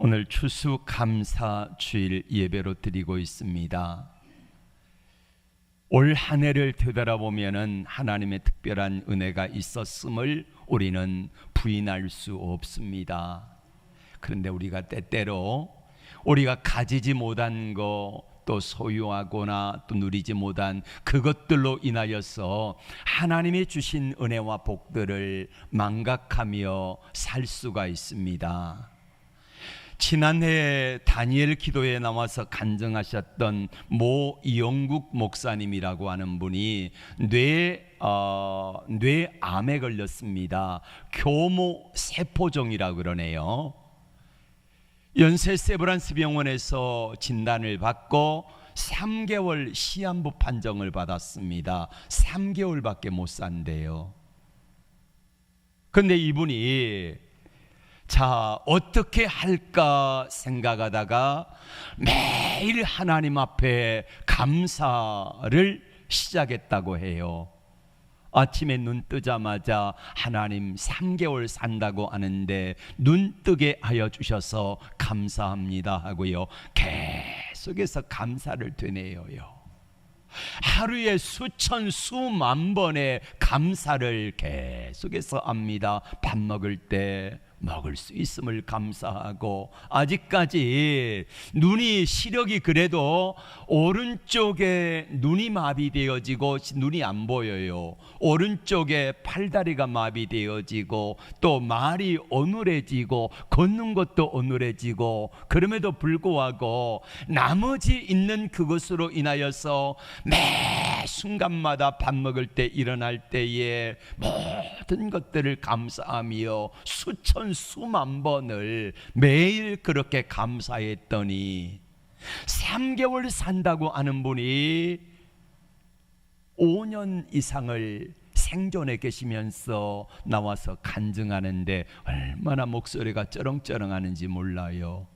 오늘 추수감사주일 예배로 드리고 있습니다. 올 한 해를 되돌아보면 하나님의 특별한 은혜가 있었음을 우리는 부인할 수 없습니다. 그런데 우리가 때때로 우리가 가지지 못한 거, 또 소유하거나 또 누리지 못한 그것들로 인하여서 하나님이 주신 은혜와 복들을 망각하며 살 수가 있습니다. 지난해 다니엘 기도에 나와서 간증하셨던 모 이용국 목사님이라고 하는 분이 뇌암에 걸렸습니다. 교모 세포종이라고 그러네요. 연세 세브란스 병원에서 진단을 받고 3개월 시한부 판정을 받았습니다. 3개월밖에 못 산대요. 근데 이분이 어떻게 할까 생각하다가 매일 하나님 앞에 감사를 시작했다고 해요. 아침에 눈 뜨자마자 하나님 3개월 산다고 하는데 눈 뜨게 하여 주셔서 감사합니다 하고요, 계속해서 감사를 되뇌어요. 하루에 수천 수만 번의 감사를 계속해서 합니다. 밥 먹을 때 먹을 수 있음을 감사하고, 아직까지 눈이 시력이 그래도 오른쪽에 눈이 마비되어지고 눈이 안 보여요. 오른쪽에 팔다리가 마비되어지고 또 말이 어눌해지고 걷는 것도 어눌해지고, 그럼에도 불구하고 나머지 있는 그것으로 인하여서 매 순간마다 밥 먹을 때 일어날 때에 모든 것들을 감사하며 수천 수만 번을 매일 그렇게 감사했더니 3개월 산다고 하는 분이 5년 이상을 생존해 계시면서 나와서 간증하는데 얼마나 목소리가 쩌렁쩌렁하는지 몰라요.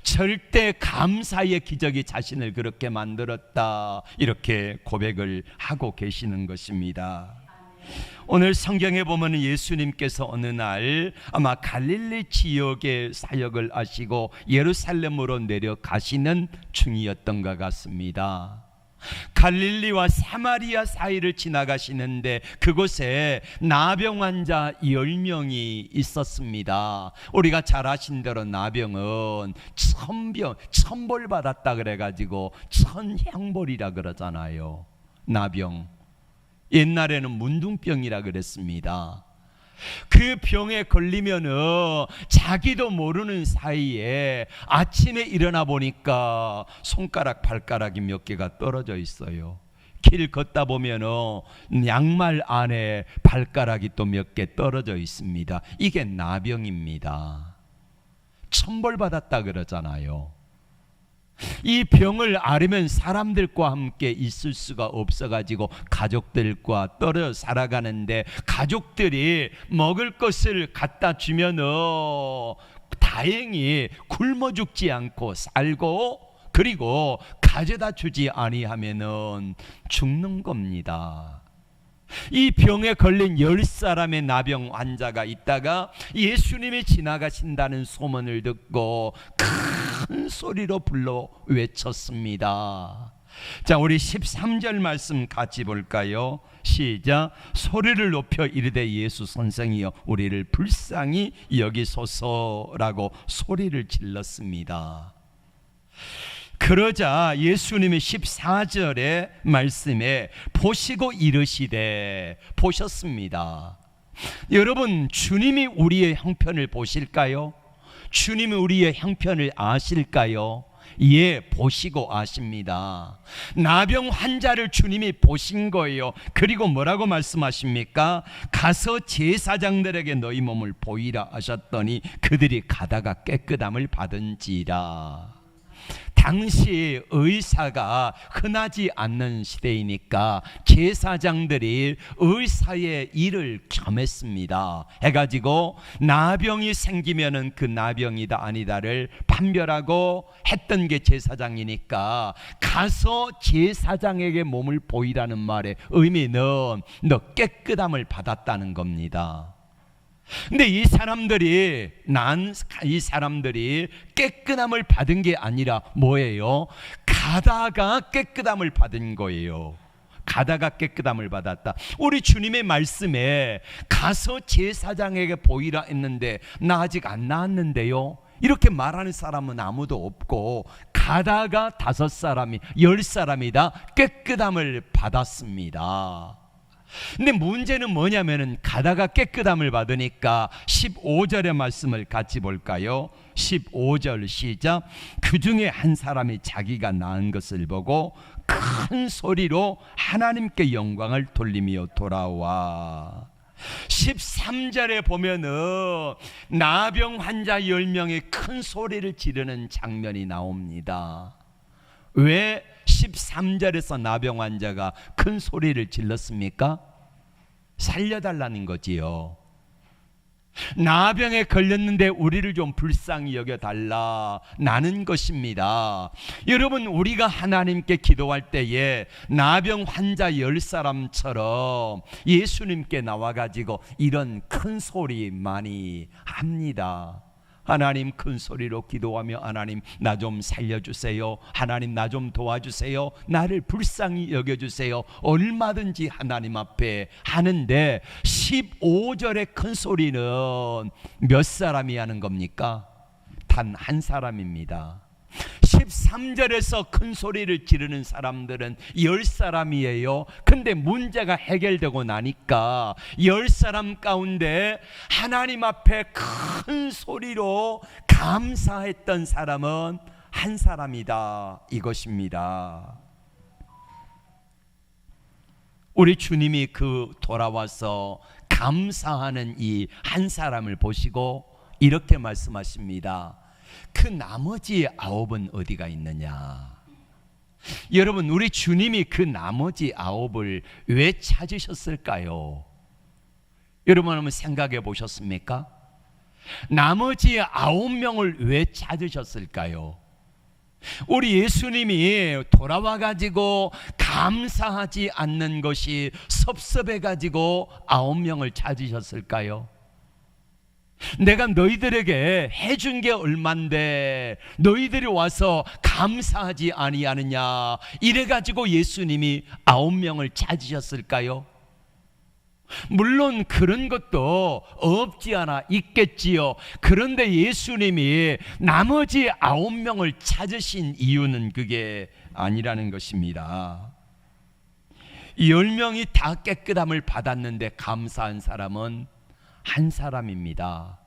절대 감사의 기적이 자신을 그렇게 만들었다, 이렇게 고백을 하고 계시는 것입니다. 오늘 성경에 보면 예수님께서 어느 날 아마 갈릴리 지역의 사역을 하시고 예루살렘으로 내려가시는 중이었던 것 같습니다. 갈릴리와 사마리아 사이를 지나가시는데 그곳에 나병 환자 10명이 있었습니다. 우리가 잘 아신 대로 나병은 천벌 받았다 그래가지고 천향벌이라 그러잖아요. 나병, 옛날에는 문둥병이라 그랬습니다. 그 병에 걸리면은 자기도 모르는 사이에 아침에 일어나 보니까 손가락 발가락이 몇 개가 떨어져 있어요. 길 걷다 보면은 양말 안에 발가락이 또 몇 개 떨어져 있습니다. 이게 나병입니다. 천벌받았다 그러잖아요. 이 병을 앓으면 사람들과 함께 있을 수가 없어가지고 가족들과 떨어져 살아가는데, 가족들이 먹을 것을 갖다 주면은 다행히 굶어 죽지 않고 살고, 그리고 가져다 주지 아니하면은 죽는 겁니다. 이 병에 걸린 10사람의 나병 환자가 있다가 예수님이 지나가신다는 소문을 듣고 큰 소리로 불러 외쳤습니다. 자, 우리 13절 말씀 같이 볼까요? 시작. 소리를 높여 이르되 예수 선생이여 우리를 불쌍히 여기소서라고 소리를 질렀습니다. 그러자 예수님이 14절의 말씀에 보시고 이르시되, 보셨습니다. 여러분, 주님이 우리의 형편을 보실까요? 주님이 우리의 형편을 아실까요? 예, 보시고 아십니다. 나병 환자를 주님이 보신 거예요. 그리고 뭐라고 말씀하십니까? 가서 제사장들에게 너희 몸을 보이라 하셨더니 그들이 가다가 깨끗함을 받은지라. 당시 의사가 흔하지 않는 시대이니까 제사장들이 의사의 일을 겸했습니다. 해가지고 나병이 생기면은 그 나병이다 아니다를 판별하고 했던 게 제사장이니까, 가서 제사장에게 몸을 보이라는 말의 의미는 너 깨끗함을 받았다는 겁니다. 근데 이 사람들이 깨끗함을 받은 게 아니라 뭐예요? 가다가 깨끗함을 받은 거예요. 가다가 깨끗함을 받았다. 우리 주님의 말씀에 가서 제사장에게 보이라 했는데 나 아직 안 나왔는데요, 이렇게 말하는 사람은 아무도 없고, 가다가 5사람이 10사람이 다 깨끗함을 받았습니다. 근데 문제는 뭐냐면은 가다가 깨끗함을 받으니까 15절의 말씀을 같이 볼까요? 15절 시작. 그 중에 한 사람이 자기가 나은 것을 보고 큰 소리로 하나님께 영광을 돌리며 돌아와. 13절에 보면은 나병 환자 10명이 큰 소리를 지르는 장면이 나옵니다. 왜 13절에서 나병 환자가 큰 소리를 질렀습니까? 살려달라는 거지요. 나병에 걸렸는데 우리를 좀 불쌍히 여겨달라는 것입니다. 여러분, 우리가 하나님께 기도할 때에 나병 환자 10사람처럼 예수님께 나와가지고 이런 큰 소리 많이 합니다. 하나님, 큰 소리로 기도하며 하나님 나 좀 살려주세요, 하나님 나 좀 도와주세요, 나를 불쌍히 여겨주세요, 얼마든지 하나님 앞에 하는데 15절의 큰 소리는 몇 사람이 하는 겁니까? 단 한 사람입니다. 13절에서 큰 소리를 지르는 사람들은 10사람이에요. 근데 문제가 해결되고 나니까 10사람 가운데 하나님 앞에 큰 소리로 감사했던 사람은 한 사람이다, 이것입니다. 우리 주님이 돌아와서 감사하는 이 한 사람을 보시고 이렇게 말씀하십니다. 그 나머지 9은 어디가 있느냐? 여러분, 우리 주님이 그 나머지 9을 왜 찾으셨을까요? 여러분 한번 생각해 보셨습니까? 나머지 9명을 왜 찾으셨을까요? 우리 예수님이 돌아와 가지고 감사하지 않는 것이 섭섭해 가지고 9명을 찾으셨을까요? 내가 너희들에게 해준 게 얼만데 너희들이 와서 감사하지 아니하느냐, 이래가지고 예수님이 9명을 찾으셨을까요? 물론 그런 것도 없지 않아 있겠지요. 그런데 예수님이 나머지 9명을 찾으신 이유는 그게 아니라는 것입니다. 10명이 다 깨끗함을 받았는데 감사한 사람은 한 사람입니다.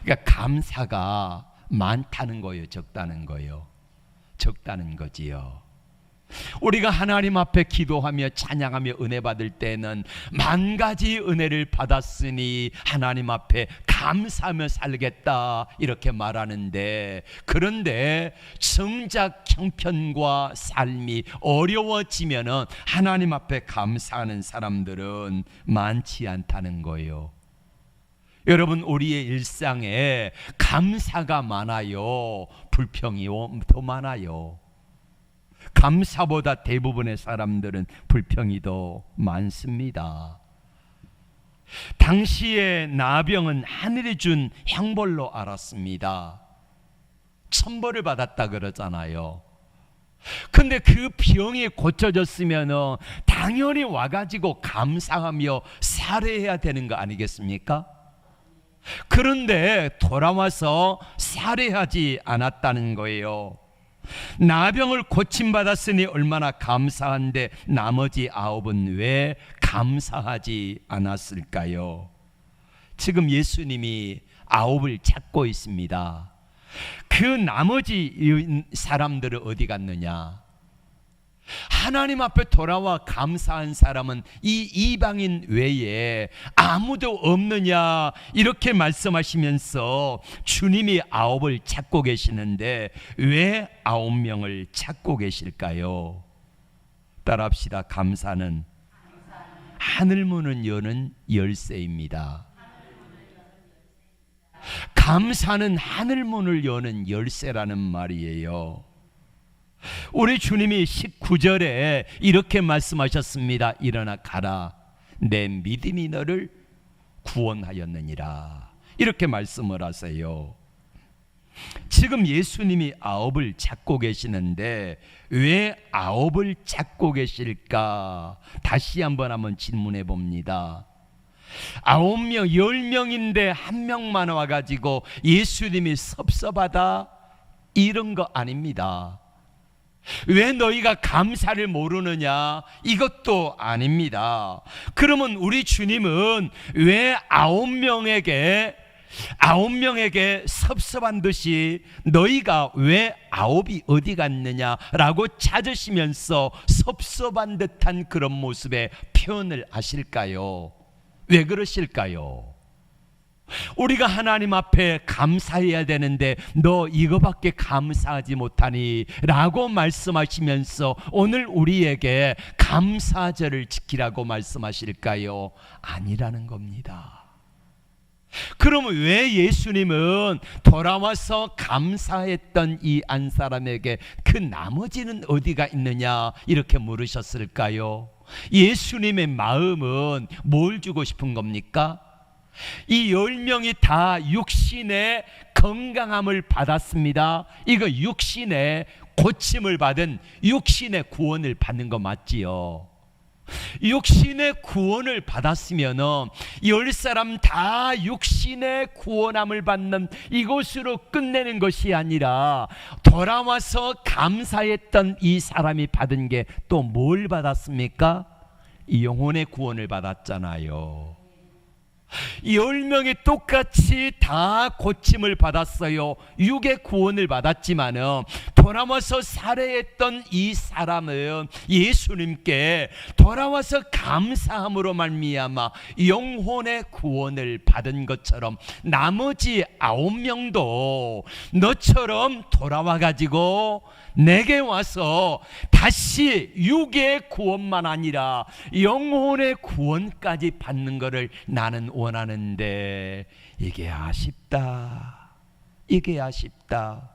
그러니까 감사가 많다는 거예요, 적다는 거예요? 적다는 거지요. 우리가 하나님 앞에 기도하며 찬양하며 은혜 받을 때는 만 가지 은혜를 받았으니 하나님 앞에 감사하며 살겠다, 이렇게 말하는데, 그런데 정작 형편과 삶이 어려워지면은 하나님 앞에 감사하는 사람들은 많지 않다는 거예요. 여러분, 우리의 일상에 감사가 많아요, 불평이 더 많아요? 감사보다 대부분의 사람들은 불평이 더 많습니다. 당시에 나병은 하늘이 준 형벌로 알았습니다. 천벌을 받았다 그러잖아요. 근데 그 병이 고쳐졌으면 당연히 와가지고 감사하며 살해해야 되는 거 아니겠습니까? 그런데 돌아와서 살해하지 않았다는 거예요. 나병을 고침받았으니 얼마나 감사한데 나머지 9은 왜 감사하지 않았을까요? 지금 예수님이 9을 찾고 있습니다. 그 나머지 사람들은 어디 갔느냐? 하나님 앞에 돌아와 감사한 사람은 이 이방인 외에 아무도 없느냐, 이렇게 말씀하시면서 주님이 9을 찾고 계시는데 왜 9명을 찾고 계실까요? 따라합시다. 감사는 하늘문을 여는 열쇠입니다. 감사는 하늘문을 여는 열쇠라는 말이에요. 우리 주님이 19절에 이렇게 말씀하셨습니다. 일어나 가라, 내 믿음이 너를 구원하였느니라. 이렇게 말씀을 하세요. 지금 예수님이 아홉을 잡고 계시는데 왜 아홉을 잡고 계실까? 다시 한번 질문해 봅니다. 9명, 10명인데 한 명만 와가지고 예수님이 섭섭하다? 이런 거 아닙니다. 왜 너희가 감사를 모르느냐? 이것도 아닙니다. 그러면 우리 주님은 왜 9명에게 섭섭한 듯이 너희가 왜 9이 어디 갔느냐라고 찾으시면서 섭섭한 듯한 그런 모습의 표현을 하실까요? 왜 그러실까요? 우리가 하나님 앞에 감사해야 되는데 너 이거밖에 감사하지 못하니 라고 말씀하시면서 오늘 우리에게 감사절을 지키라고 말씀하실까요? 아니라는 겁니다. 그러면 왜 예수님은 돌아와서 감사했던 이 한 사람에게 그 나머지는 어디가 있느냐 이렇게 물으셨을까요? 예수님의 마음은 뭘 주고 싶은 겁니까? 이 10명이 다 육신의 건강함을 받았습니다. 이거 육신의 고침을 받은 육신의 구원을 받는 거 맞지요? 육신의 구원을 받았으면 10사람 다 육신의 구원함을 받는 이곳으로 끝내는 것이 아니라 돌아와서 감사했던 이 사람이 받은 게 또 뭘 받았습니까? 영혼의 구원을 받았잖아요. 10명이 똑같이 다 고침을 받았어요. 육의 구원을 받았지만 돌아와서 살해했던 이 사람은 예수님께 돌아와서 감사함으로 말미암아 영혼의 구원을 받은 것처럼 나머지 9명도 너처럼 돌아와가지고 내게 와서 다시 육의 구원만 아니라 영혼의 구원까지 받는 것을 나는 원하는데 이게 아쉽다. 이게 아쉽다.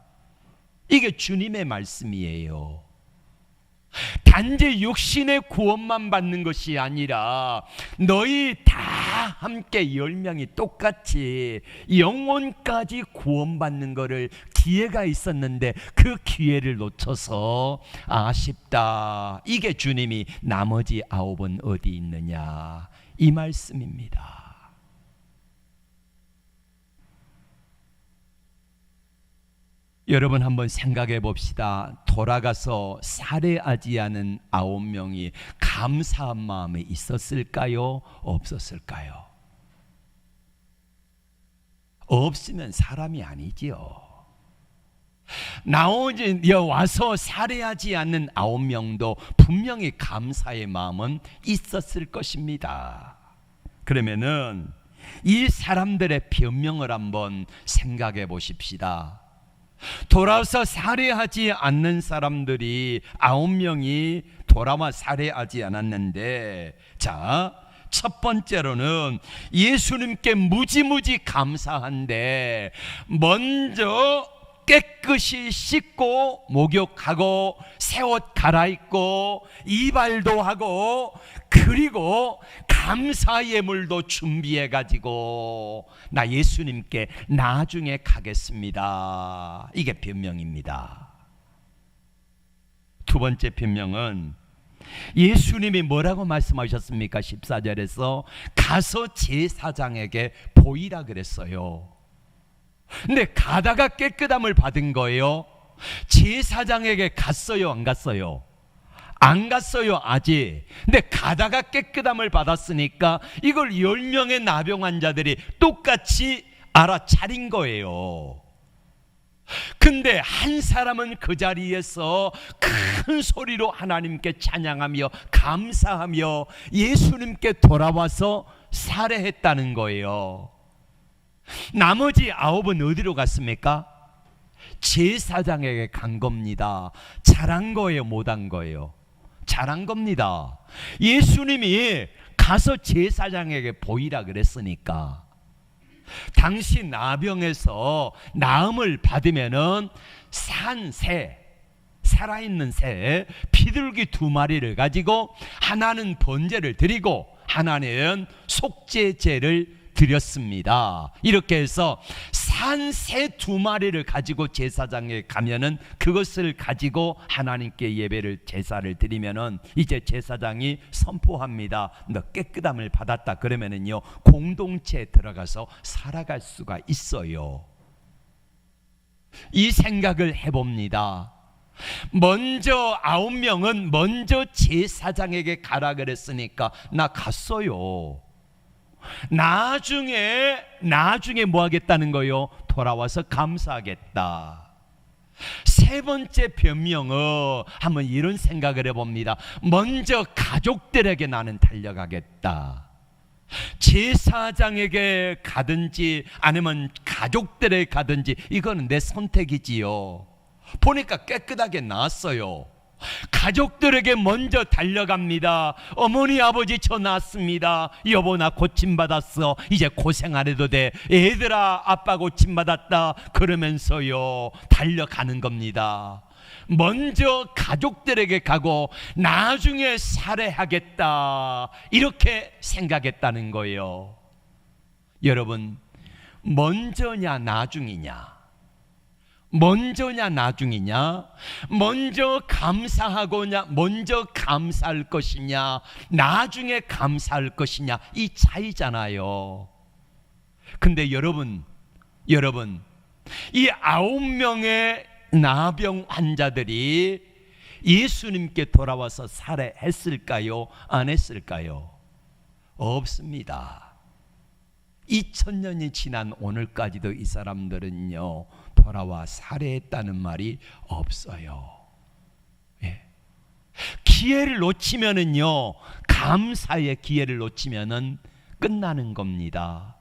이게 주님의 말씀이에요. 단지 육신의 구원만 받는 것이 아니라 너희 다 함께 10명이 똑같이 영혼까지 구원받는 것을 기회가 있었는데 그 기회를 놓쳐서 아쉽다. 이게 주님이 나머지 9은 어디 있느냐 이 말씀입니다. 여러분 한번 생각해 봅시다. 돌아가서 살해하지 않은 9명이 감사한 마음에 있었을까요? 없었을까요? 없으면 사람이 아니지요. 와서 살해하지 않는 9명도 분명히 감사의 마음은 있었을 것입니다. 그러면은 이 사람들의 변명을 한번 생각해 보십시다. 돌아와서 살해하지 않는 사람들이 9명이 돌아와 살해하지 않았는데, 자, 첫 번째로는 예수님께 무지무지 감사한데 먼저 깨끗이 씻고 목욕하고 새 옷 갈아입고 이발도 하고 그리고 감사 예물도 준비해 가지고 나 예수님께 나중에 가겠습니다. 이게 변명입니다. 두 번째 변명은 예수님이 뭐라고 말씀하셨습니까? 14절에서 가서 제사장에게 보이라 그랬어요. 근데 가다가 깨끗함을 받은 거예요. 제사장에게 갔어요? 안 갔어요? 안 갔어요 아직. 근데 가다가 깨끗함을 받았으니까 이걸 10명의 나병 환자들이 똑같이 알아차린 거예요. 근데 한 사람은 그 자리에서 큰 소리로 하나님께 찬양하며 감사하며 예수님께 돌아와서 살해했다는 거예요. 나머지 9은 어디로 갔습니까? 제사장에게 간 겁니다. 잘한 거예요, 못한 거예요? 잘한 겁니다. 예수님이 가서 제사장에게 보이라 그랬으니까. 당시 나병에서 나음을 받으면은 산 새, 살아있는 새, 비둘기 2마리를 가지고 하나는 번제를 드리고 하나는 속죄제를 드렸습니다. 이렇게 해서 산 새 2마리를 가지고 제사장에 가면은 그것을 가지고 하나님께 예배를 제사를 드리면은 이제 제사장이 선포합니다. 너 깨끗함을 받았다. 그러면은요 공동체에 들어가서 살아갈 수가 있어요. 이 생각을 해봅니다. 먼저 9명은 먼저 제사장에게 가라 그랬으니까 나 갔어요. 나중에 뭐 하겠다는 거요? 돌아와서 감사하겠다. 세 번째 변명은 한번 이런 생각을 해봅니다. 먼저 가족들에게 나는 달려가겠다. 제사장에게 가든지 아니면 가족들에게 가든지 이거는 내 선택이지요. 보니까 깨끗하게 나왔어요. 가족들에게 먼저 달려갑니다. 어머니 아버지 저 낳았습니다. 여보 나 고침받았어. 이제 고생 안 해도 돼. 얘들아 아빠 고침받았다. 그러면서요 달려가는 겁니다. 먼저 가족들에게 가고 나중에 살해하겠다 이렇게 생각했다는 거예요. 여러분 먼저냐 나중이냐? 먼저냐 나중이냐? 먼저 감사하고냐 먼저 감사할 것이냐 나중에 감사할 것이냐 이 차이잖아요. 근데 여러분 이 9명의 나병 환자들이 예수님께 돌아와서 살해했을까요? 안 했을까요? 없습니다. 2000년이 지난 오늘까지도 이 사람들은요 돌아와 살해했다는 말이 없어요. 예. 기회를 놓치면은요 감사의 기회를 놓치면은 끝나는 겁니다.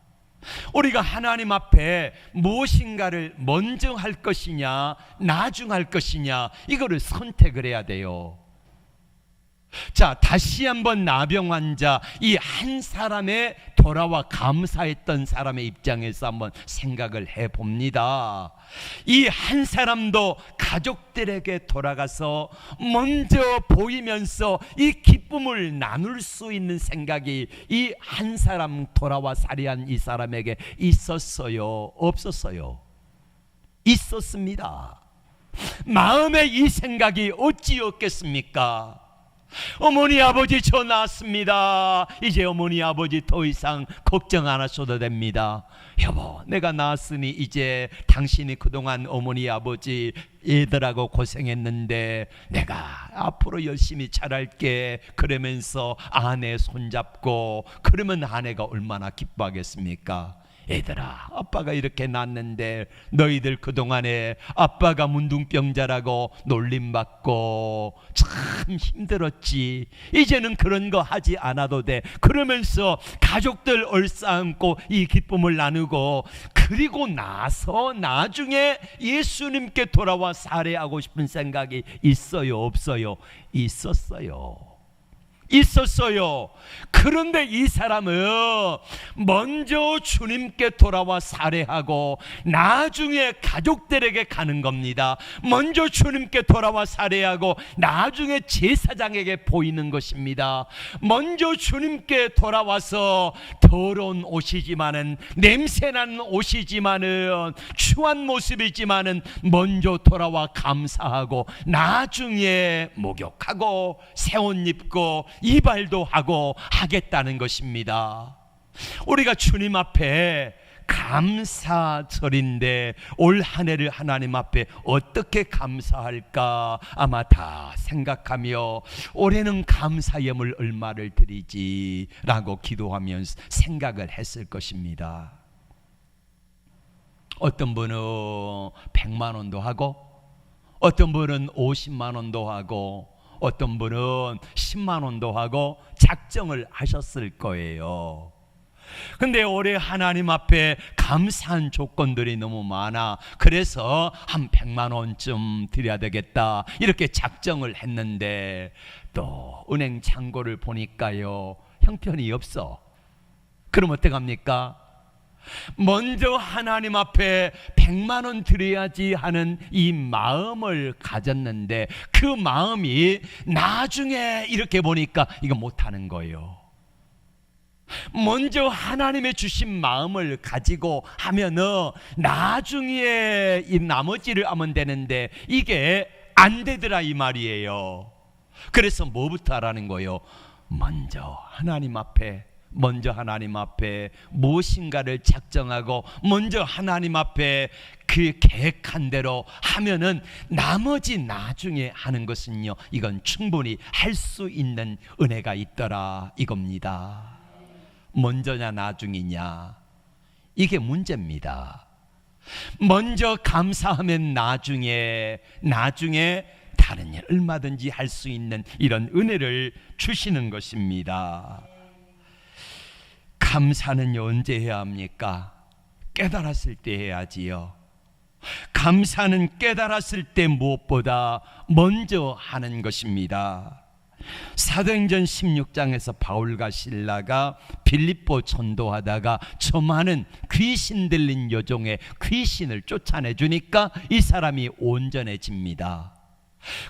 우리가 하나님 앞에 무엇인가를 먼저 할 것이냐 나중 할 것이냐 이거를 선택을 해야 돼요. 자, 다시 한번 나병 환자 이 한 사람의 돌아와 감사했던 사람의 입장에서 한번 생각을 해봅니다. 이 한 사람도 가족들에게 돌아가서 먼저 보이면서 이 기쁨을 나눌 수 있는 생각이 이 한 사람 돌아와 살해한 이 사람에게 있었어요? 없었어요? 있었습니다. 마음에 이 생각이 어찌 없겠습니까? 어머니 아버지 저 낳았습니다. 이제 어머니 아버지 더 이상 걱정 안 하셔도 됩니다. 여보 내가 낳았으니 이제 당신이 그동안 어머니 아버지 얘들하고 고생했는데 내가 앞으로 열심히 잘할게 그러면서 아내 손잡고 그러면 아내가 얼마나 기뻐하겠습니까? 얘들아 아빠가 이렇게 낳았는데 너희들 그동안에 아빠가 문둥병자라고 놀림받고 참 힘들었지. 이제는 그런 거 하지 않아도 돼. 그러면서 가족들 얼싸안고 이 기쁨을 나누고 그리고 나서 나중에 예수님께 돌아와 살해하고 싶은 생각이 있어요 없어요? 있었어요. 그런데 이 사람은 먼저 주님께 돌아와 살해하고 나중에 가족들에게 가는 겁니다. 먼저 주님께 돌아와 살해하고 나중에 제사장에게 보이는 것입니다. 먼저 주님께 돌아와서 더러운 옷이지만은 냄새나는 옷이지만은 추한 모습이지만은 먼저 돌아와 감사하고 나중에 목욕하고 새 옷 입고 이발도 하고 하겠다는 것입니다. 우리가 주님 앞에 감사절인데 올 한 해를 하나님 앞에 어떻게 감사할까 아마 다 생각하며 올해는 감사 예물 얼마를 드리지라고 기도하면서 생각을 했을 것입니다. 어떤 분은 100만 원도 하고 어떤 분은 50만 원도 하고 어떤 분은 10만 원도 하고 작정을 하셨을 거예요. 근데 올해 하나님 앞에 감사한 조건들이 너무 많아. 그래서 한 100만 원쯤 드려야 되겠다 이렇게 작정을 했는데 또 은행 잔고를 보니까요 형편이 없어. 그럼 어떡합니까? 먼저 하나님 앞에 100만 원 드려야지 하는 이 마음을 가졌는데 그 마음이 나중에 이렇게 보니까 이거 못하는 거예요. 먼저 하나님의 주신 마음을 가지고 하면은 나중에 이 나머지를 하면 되는데 이게 안 되더라 이 말이에요. 그래서 뭐부터 하라는 거예요? 먼저 하나님 앞에 무엇인가를 작정하고 먼저 하나님 앞에 그 계획한 대로 하면은 나머지 나중에 하는 것은요, 이건 충분히 할 수 있는 은혜가 있더라 이겁니다. 먼저냐 나중이냐, 이게 문제입니다. 먼저 감사하면 나중에 다른 일 얼마든지 할 수 있는 이런 은혜를 주시는 것입니다. 감사는요, 언제 해야 합니까? 깨달았을 때 해야지요. 감사는 깨달았을 때 무엇보다 먼저 하는 것입니다. 사도행전 16장에서 바울과 실라가 빌립보 전도하다가 저 많은 귀신 들린 여종의 귀신을 쫓아내 주니까 이 사람이 온전해집니다.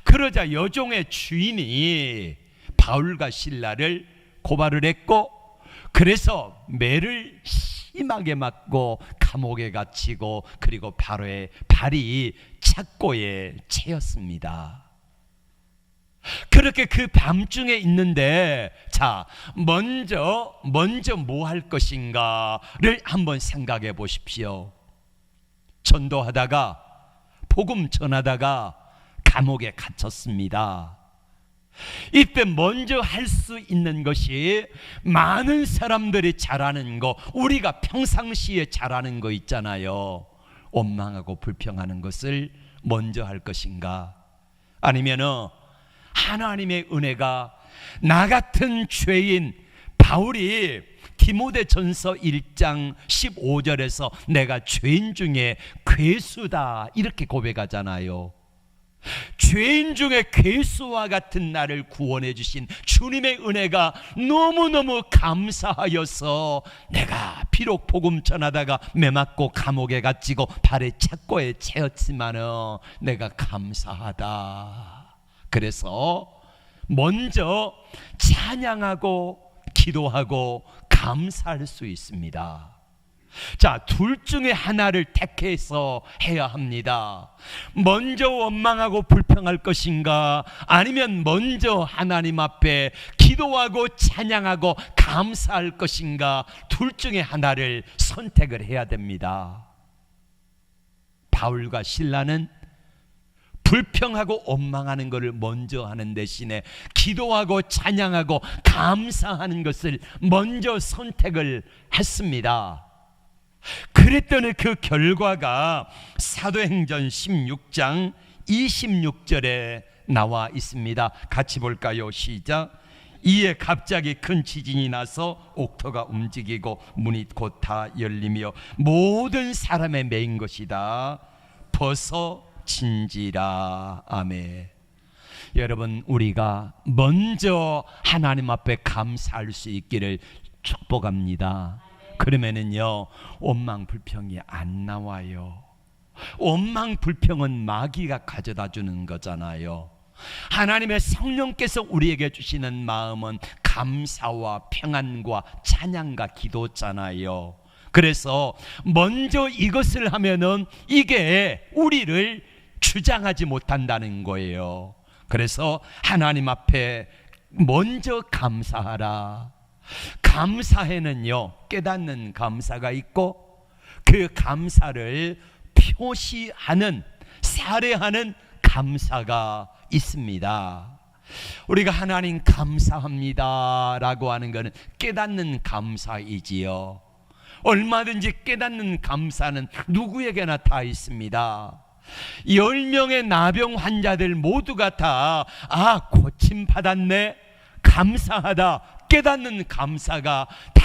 그러자 여종의 주인이 바울과 실라를 고발을 했고, 그래서 매를 심하게 맞고 감옥에 갇히고, 그리고 바로의 발이 착고에 채였습니다. 그렇게 그 밤중에 있는데, 자, 먼저 뭐 할 것인가를 한번 생각해 보십시오. 전도하다가, 복음 전하다가 감옥에 갇혔습니다. 이때 먼저 할 수 있는 것이 많은 사람들이 잘하는 거, 우리가 평상시에 잘하는 거 있잖아요. 원망하고 불평하는 것을 먼저 할 것인가, 아니면은 하나님의 은혜가 나 같은 죄인 바울이 디모데전서 1장 15절에서 내가 죄인 중에 괴수다 이렇게 고백하잖아요. 죄인 중에 괴수와 같은 나를 구원해 주신 주님의 은혜가 너무너무 감사하여서 내가 비록 복음 전하다가 매맞고 감옥에 갇히고 발에 착고에 채였지만은 내가 감사하다. 그래서 먼저 찬양하고 기도하고 감사할 수 있습니다. 자, 둘 중에 하나를 택해서 해야 합니다. 먼저 원망하고 불평할 것인가, 아니면 먼저 하나님 앞에 기도하고 찬양하고 감사할 것인가, 둘 중에 하나를 선택을 해야 됩니다. 바울과 실라는 불평하고 원망하는 것을 먼저 하는 대신에 기도하고 찬양하고 감사하는 것을 먼저 선택을 했습니다. 그랬더니 그 결과가 사도행전 16장 26절에 나와 있습니다. 같이 볼까요? 시작. 이에 갑자기 큰 지진이 나서 옥토가 움직이고 문이 곧 다 열리며 모든 사람의 매인 것이다 벗어진지라. 아멘. 여러분, 우리가 먼저 하나님 앞에 감사할 수 있기를 축복합니다. 그러면은요, 원망 불평이 안 나와요. 원망 불평은 마귀가 가져다 주는 거잖아요. 하나님의 성령께서 우리에게 주시는 마음은 감사와 평안과 찬양과 기도잖아요. 그래서 먼저 이것을 하면은 이게 우리를 주장하지 못한다는 거예요. 그래서 하나님 앞에 먼저 감사하라. 감사에는요, 깨닫는 감사가 있고 그 감사를 표시하는, 사례하는 감사가 있습니다. 우리가 하나님 감사합니다 라고 하는 것은 깨닫는 감사이지요. 얼마든지 깨닫는 감사는 누구에게나 다 있습니다. 10명의 나병 환자들 모두가 다 고침받았네, 감사하다, 깨닫는 감사가 다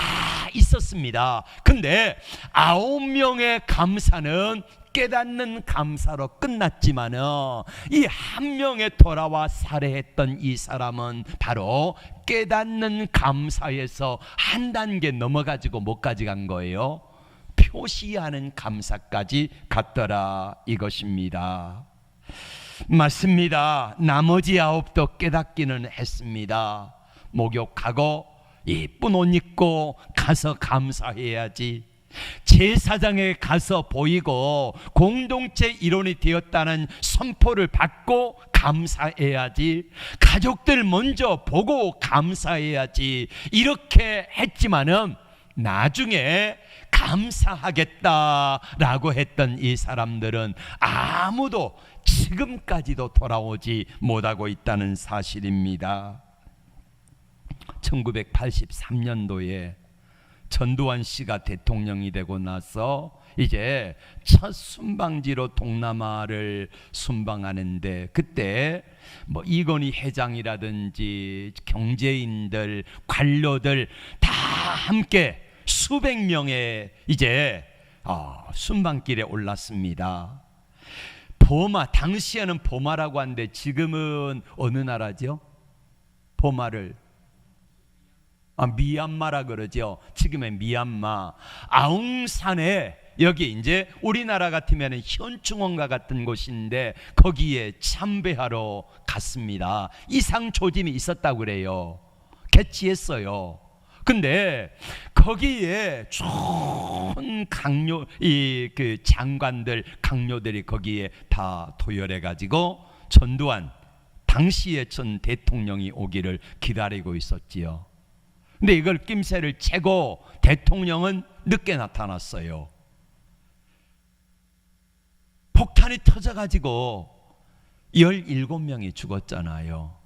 있었습니다. 근데 9명의 감사는 깨닫는 감사로 끝났지만은 이 한 명에 돌아와 살해했던 이 사람은 바로 깨닫는 감사에서 한 단계 넘어가지고 못 가져간 거예요. 표시하는 감사까지 갔더라 이것입니다. 맞습니다. 나머지 9도 깨닫기는 했습니다. 목욕하고 예쁜 옷 입고 가서 감사해야지. 제사장에 가서 보이고 공동체 일원이 되었다는 선포를 받고 감사해야지. 가족들 먼저 보고 감사해야지. 이렇게 했지만은 나중에 감사하겠다라고 했던 이 사람들은 아무도 지금까지도 돌아오지 못하고 있다는 사실입니다. 1983년도에 전두환 씨가 대통령이 되고 나서 이제 첫 순방지로 동남아를 순방하는데, 그때 뭐 이건희 회장이라든지 경제인들, 관료들 다 함께 수백 명의 이제 순방길에 올랐습니다. 버마, 당시에는 버마라고 하는데 지금은 어느 나라죠? 버마를 미얀마라 그러죠. 지금의 미얀마 아웅산에, 여기 이제 우리나라 같으면 현충원과 같은 곳인데 거기에 참배하러 갔습니다. 이상 조짐이 있었다고 그래요. 개최했어요. 근데 거기에 좋은 강요, 그 장관들, 강요들이 거기에 다 도열해 가지고 전두환 당시의 전 대통령이 오기를 기다리고 있었지요. 근데 이걸 낌새를 채고 대통령은 늦게 나타났어요. 폭탄이 터져가지고 17명이 죽었잖아요.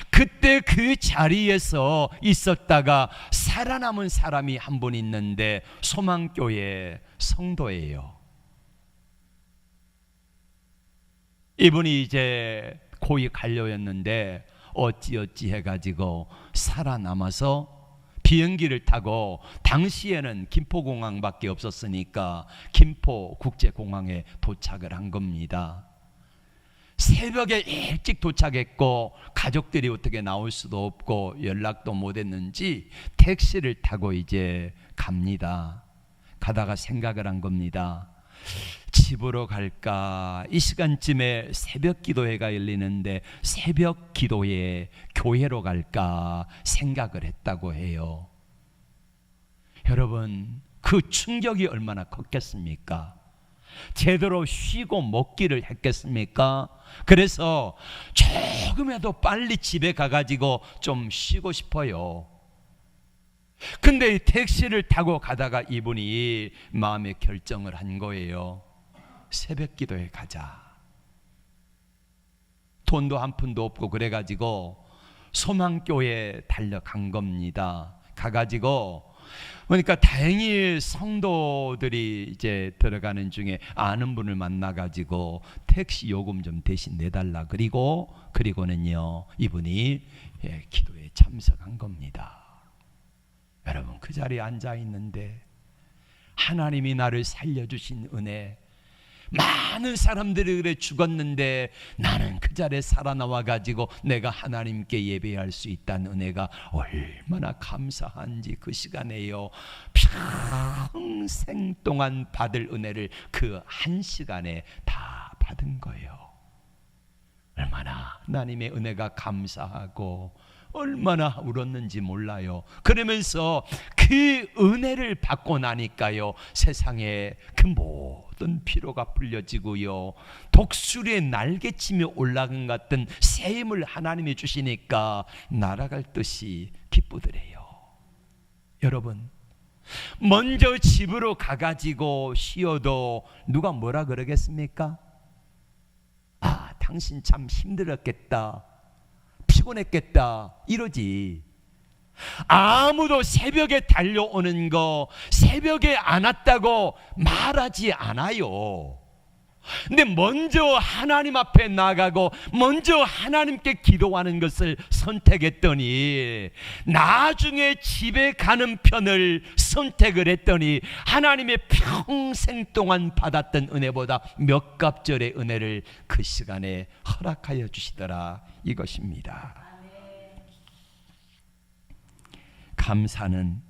그때 그 자리에서 있었다가 살아남은 사람이 한 분 있는데 소망교회 성도예요. 이분이 이제 고위 관료였는데 어찌어찌 해가지고 살아남아서 비행기를 타고, 당시에는 김포공항밖에 없었으니까 김포국제공항에 도착을 한 겁니다. 새벽에 일찍 도착했고 가족들이 어떻게 나올 수도 없고 연락도 못했는지 택시를 타고 이제 갑니다. 가다가 생각을 한 겁니다. 집으로 갈까? 이 시간쯤에 새벽 기도회가 열리는데 새벽 기도회에 교회로 갈까 생각을 했다고 해요. 여러분, 그 충격이 얼마나 컸겠습니까? 제대로 쉬고 먹기를 했겠습니까? 그래서 조금이라도 빨리 집에 가가지고 좀 쉬고 싶어요. 근데 이 택시를 타고 가다가 이분이 마음의 결정을 한 거예요. 새벽 기도에 가자. 돈도 한 푼도 없고 그래가지고 소망교회에 달려간 겁니다. 가가지고 그러니까 다행히 성도들이 이제 들어가는 중에 아는 분을 만나가지고 택시 요금 좀 대신 내달라. 그리고는요 이분이 기도에 참석한 겁니다. 여러분, 그 자리에 앉아 있는데 하나님이 나를 살려주신 은혜, 많은 사람들이 그래 죽었는데 나는 그 자리에 살아나와 가지고 내가 하나님께 예배할 수 있다는 은혜가 얼마나 감사한지 그 시간에요. 평생 동안 받을 은혜를 그 한 시간에 다 받은 거예요. 얼마나 하나님의 은혜가 감사하고 얼마나 울었는지 몰라요. 그러면서 그 은혜를 받고 나니까요, 세상에 그 모든 피로가 풀려지고요, 독수리의 날개치며 올라간 것 같은 새 힘을 하나님이 주시니까 날아갈 듯이 기쁘더래요. 여러분, 먼저 집으로 가가지고 쉬어도 누가 뭐라 그러겠습니까? 아, 당신 참 힘들었겠다, 피곤했겠다, 이러지. 아무도 새벽에 달려오는 거, 새벽에 안 왔다고 말하지 않아요. 근데 먼저 하나님 앞에 나가고 먼저 하나님께 기도하는 것을 선택했더니, 나중에 집에 가는 편을 선택을 했더니 하나님의 평생 동안 받았던 은혜보다 몇 갑절의 은혜를 그 시간에 허락하여 주시더라, 이것입니다. 감사는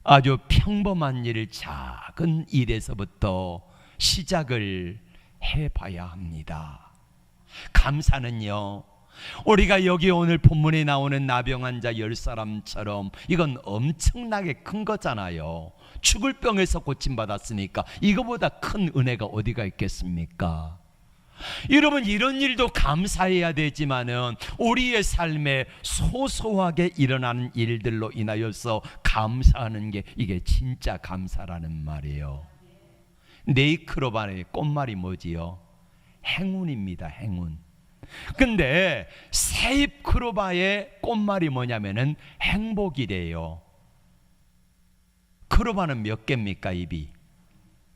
아주 평범한 일, 작은 일에서부터 시작을 해봐야 합니다. 감사는요, 우리가 여기 오늘 본문에 나오는 나병 환자 10사람처럼 이건 엄청나게 큰 거잖아요. 죽을 병에서 고침받았으니까 이거보다 큰 은혜가 어디가 있겠습니까? 여러분, 이런 일도 감사해야 되지만은 우리의 삶에 소소하게 일어나는 일들로 인하여서 감사하는 게 이게 진짜 감사라는 말이에요. 네이크로바의 꽃말이 뭐지요? 행운입니다. 행운. 근데 세입크로바의 꽃말이 뭐냐면은 행복이래요. 크로바는 몇 개입니까? 입이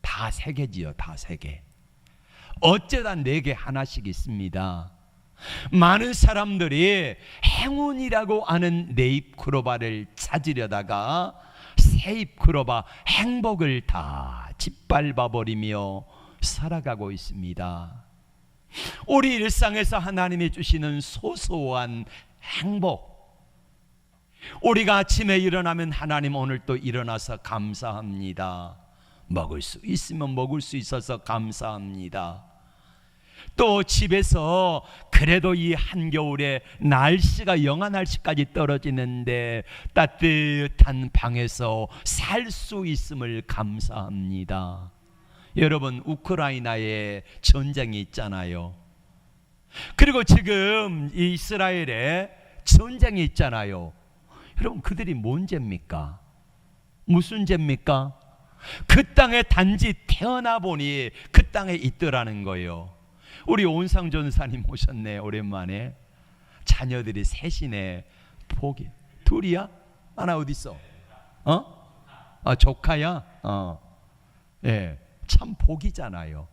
다 3개지요. 다 3개. 어쩌다 4개 하나씩 있습니다. 많은 사람들이 행운이라고 하는 네잎크로바를 찾으려다가 세잎크로바 행복을 다 짓밟아 버리며 살아가고 있습니다. 우리 일상에서 하나님이 주시는 소소한 행복, 우리가 아침에 일어나면 하나님 오늘 또 일어나서 감사합니다. 먹을 수 있으면 먹을 수 있어서 감사합니다. 또 집에서 그래도 이 한겨울에 날씨가 영하 날씨까지 떨어지는데 따뜻한 방에서 살 수 있음을 감사합니다. 여러분, 우크라이나에 전쟁이 있잖아요. 그리고 지금 이스라엘에 전쟁이 있잖아요. 여러분, 그들이 뭔 죄입니까? 무슨 죄입니까? 그 땅에 단지 태어나 보니 그 땅에 있더라는 거예요. 우리 온상 전사님 오셨네. 오랜만에. 자녀들이 셋이네. 복이 둘이야? 하나 어디 있어? 조카야? 예, 참 복이잖아요.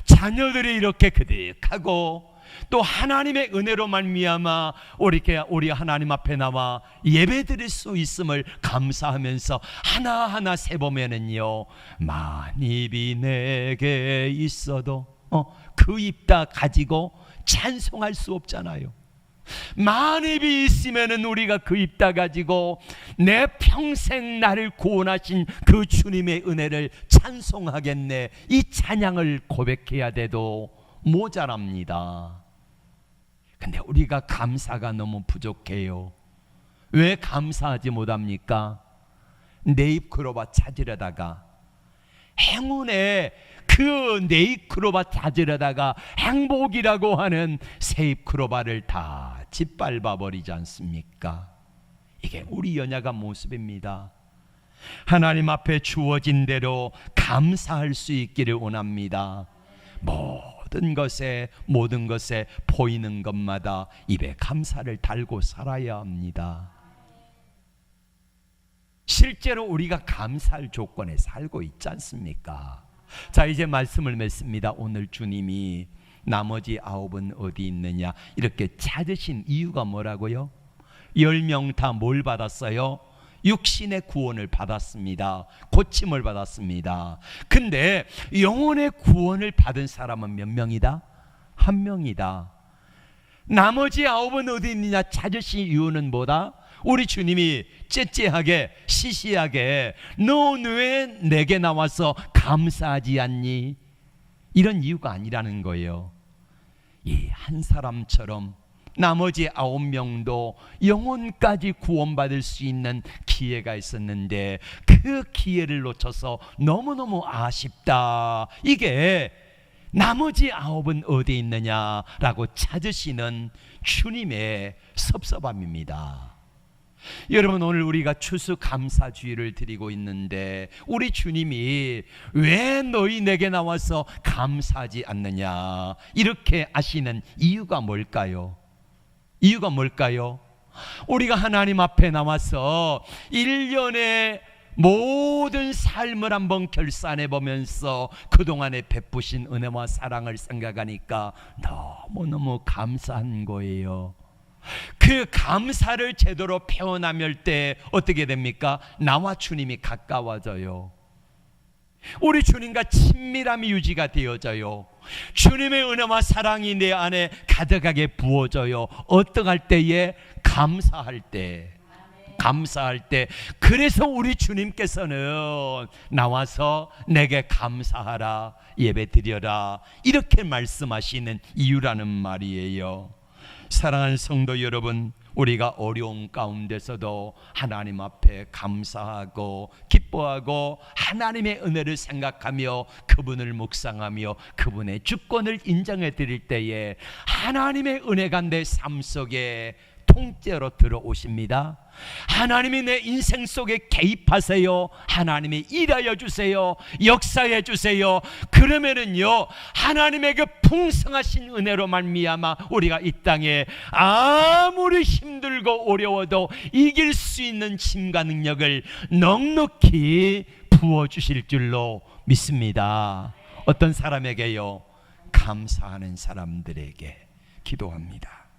자녀들이 이렇게 그득하고 또 하나님의 은혜로 말미암아 우리 하나님 앞에 나와 예배드릴 수 있음을 감사하면서 하나하나 세보면은요, 만입이 내게 있어도 그 입 다 가지고 찬송할 수 없잖아요. 만입이 있으면은 우리가 그 입 다 가지고 내 평생 나를 구원하신 그 주님의 은혜를 찬송하겠네, 이 찬양을 고백해야 돼도 모자랍니다. 근데 우리가 감사가 너무 부족해요. 왜 감사하지 못합니까? 네잎크로바 찾으려다가 행운의 그 네잎크로바 찾으려다가 행복이라고 하는 세잎크로바를 다 짓밟아 버리지 않습니까? 이게 우리 연약한 모습입니다. 하나님 앞에 주어진 대로 감사할 수 있기를 원합니다. 모든 것에 보이는 것마다 입에 감사를 달고 살아야 합니다. 실제로 우리가 감사할 조건에 살고 있지 않습니까? 자, 이제 말씀을 맺습니다. 오늘 주님이 나머지 9은 어디 있느냐 이렇게 찾으신 이유가 뭐라고요? 10명 다 뭘 받았어요? 육신의 구원을 받았습니다. 고침을 받았습니다. 근데 영혼의 구원을 받은 사람은 몇 명이다? 1명이다. 나머지 9은 어디 있느냐 찾으신 이유는 뭐다? 우리 주님이 째째하게 시시하게 너 왜 내게 나와서 감사하지 않니? 이런 이유가 아니라는 거예요. 이 한 사람처럼 나머지 9명도 영혼까지 구원받을 수 있는 기회가 있었는데 그 기회를 놓쳐서 너무너무 아쉽다. 이게 나머지 9은 어디 있느냐라고 찾으시는 주님의 섭섭함입니다. 여러분, 오늘 우리가 추수감사주의를 드리고 있는데 우리 주님이 왜 너희 내게 나와서 감사하지 않느냐 이렇게 하시는 이유가 뭘까요? 이유가 뭘까요? 우리가 하나님 앞에 나와서 1년의 모든 삶을 한번 결산해 보면서 그동안에 베푸신 은혜와 사랑을 생각하니까 너무너무 감사한 거예요. 그 감사를 제대로 표현하면 때 어떻게 됩니까? 나와 주님이 가까워져요. 우리 주님과 친밀함이 유지가 되어져요. 주님의 은혜와 사랑이 내 안에 가득하게 부어져요. 어떡할 때에? 감사할 때. 감사할 때. 그래서 우리 주님께서는 나와서 내게 감사하라, 예배 드려라 이렇게 말씀하시는 이유라는 말이에요. 사랑하는 성도 여러분, 우리가 어려움 가운데서도 하나님 앞에 감사하고 기뻐하고 하나님의 은혜를 생각하며 그분을 묵상하며 그분의 주권을 인정해 드릴 때에 하나님의 은혜가 내 삶 속에 통째로 들어오십니다. 하나님이 내 인생 속에 개입하세요. 하나님이 일하여 주세요. 역사해 주세요. 그러면은요, 하나님의 그 풍성하신 은혜로 말미암아 우리가 이 땅에 아무리 힘들고 어려워도 이길 수 있는 힘과 능력을 넉넉히 부어주실 줄로 믿습니다. 어떤 사람에게요? 감사하는 사람들에게 기도합니다.